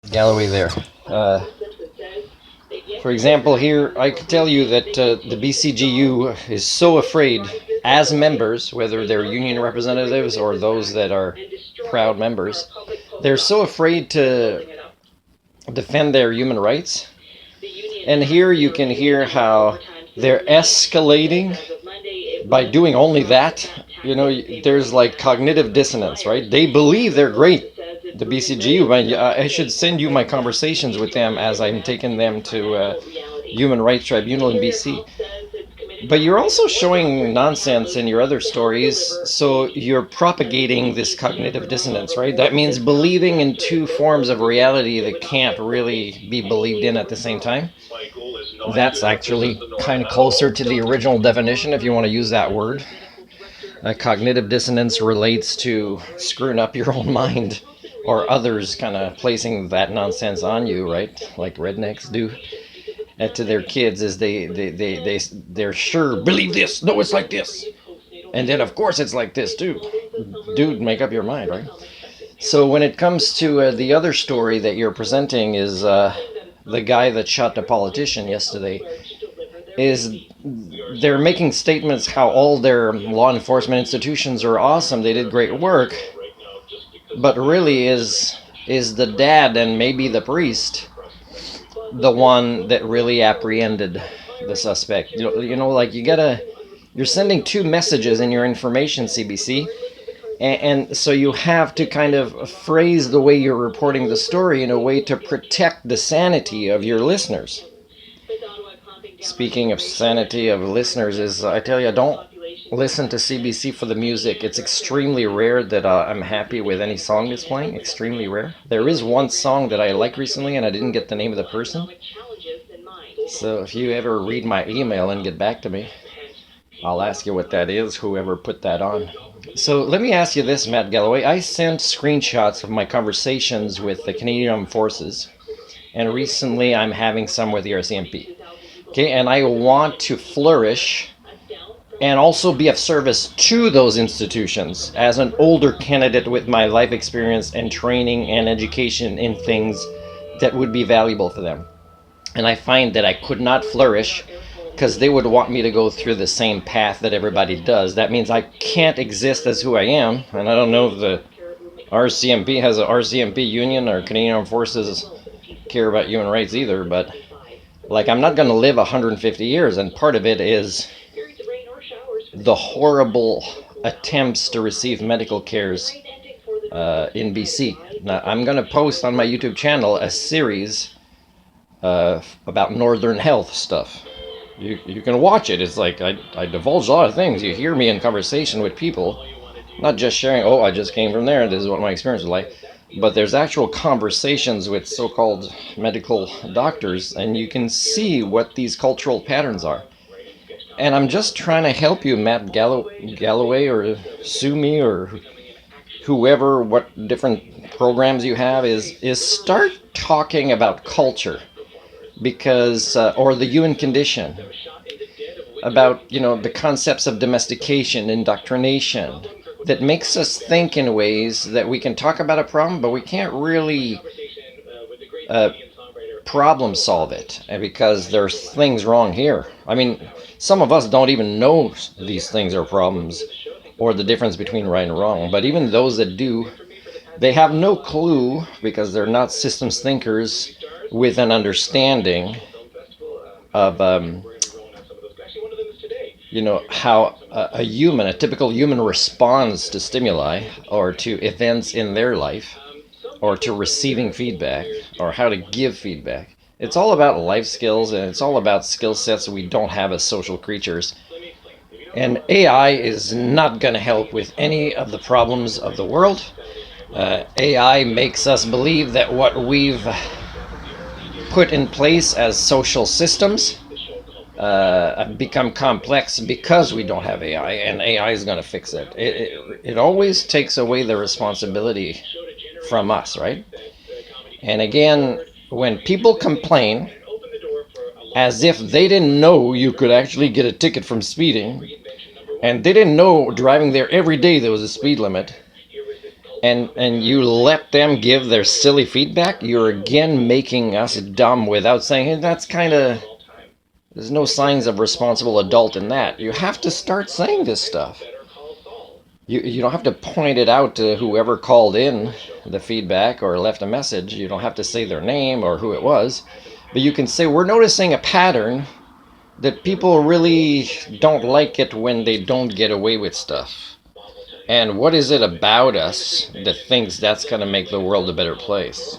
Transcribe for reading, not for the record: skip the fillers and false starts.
Galloway there. Uh, for example, here I could tell you that the BCGEU is so afraid, as members, whether they're union representatives or those that are proud members, they're so afraid to defend their human rights. And here you can hear how they're escalating by doing only that. You know, there's like cognitive dissonance, right? They believe they're great, the BCG. I should send you my conversations with them as I'm taking them to Human Rights Tribunal in BC. But you're also showing nonsense in your other stories, so you're propagating this cognitive dissonance, right? That means believing in two forms of reality that can't really be believed in at the same time. That's actually kind of closer to the original definition, if you want to use that word. Cognitive dissonance relates to screwing up your own mind or others kind of placing that nonsense on you, right? Like rednecks do to their kids is they're sure, believe this, no, it's like this. And then, of course, it's like this, too. Dude, make up your mind, right? So when it comes to the other story that you're presenting is the guy that shot the politician yesterday, is they're making statements how all their law enforcement institutions are awesome, they did great work, but really is the dad and maybe the priest the one that really apprehended the suspect. Like you're sending two messages in your information, CBC, and so you have to kind of phrase the way you're reporting the story in a way to protect the sanity of your listeners. Speaking of sanity of listeners, is I tell you, don't listen to CBC for the music. It's extremely rare that I'm happy with any song that's playing. Extremely rare. There is one song that I like recently, and I didn't get the name of the person. So if you ever read my email and get back to me, I'll ask you what that is, whoever put that on. So let me ask you this, Matt Galloway. I sent screenshots of my conversations with the Canadian Armed Forces, and recently I'm having some with the RCMP. Okay, and I want to flourish and also be of service to those institutions as an older candidate with my life experience and training and education in things that would be valuable for them. And I find that I could not flourish because they would want me to go through the same path that everybody does. That means I can't exist as who I am, and I don't know if the RCMP has a RCMP union or Canadian Armed Forces care about human rights either, but like I'm not going to live 150 years, and part of it is the horrible attempts to receive medical cares in BC. Now, I'm going to post on my YouTube channel a series about Northern Health stuff. You can watch it. It's like I divulge a lot of things. You hear me in conversation with people, not just sharing, oh, I just came from there, this is what my experience was like, but there's actual conversations with so-called medical doctors, and you can see what these cultural patterns are. And I'm just trying to help you, Matt Galloway, or sue me, or whoever, what different programs you have, is start talking about culture, because or the human condition, about the concepts of domestication, indoctrination, that makes us think in ways that we can talk about a problem, but we can't really problem solve it, because there's things wrong here. I mean, some of us don't even know these things are problems or the difference between right and wrong, but even those that do, they have no clue, because they're not systems thinkers with an understanding of how a typical human responds to stimuli or to events in their life or to receiving feedback or how to give feedback. It's all about life skills, and it's all about skill sets we don't have as social creatures. And AI is not going to help with any of the problems of the world. AI makes us believe that what we've put in place as social systems become complex because we don't have AI, and AI is going to fix it. It always takes away the responsibility from us, right? And again, when people complain as if they didn't know you could actually get a ticket from speeding, and they didn't know driving there every day there was a speed limit, and you let them give their silly feedback, you're again making us dumb without saying, hey, that's kind of, there's no signs of responsible adult in that. You have to start saying this stuff. You don't have to point it out to whoever called in the feedback or left a message. You don't have to say their name or who it was. But you can say, we're noticing a pattern that people really don't like it when they don't get away with stuff. And what is it about us that thinks that's going to make the world a better place?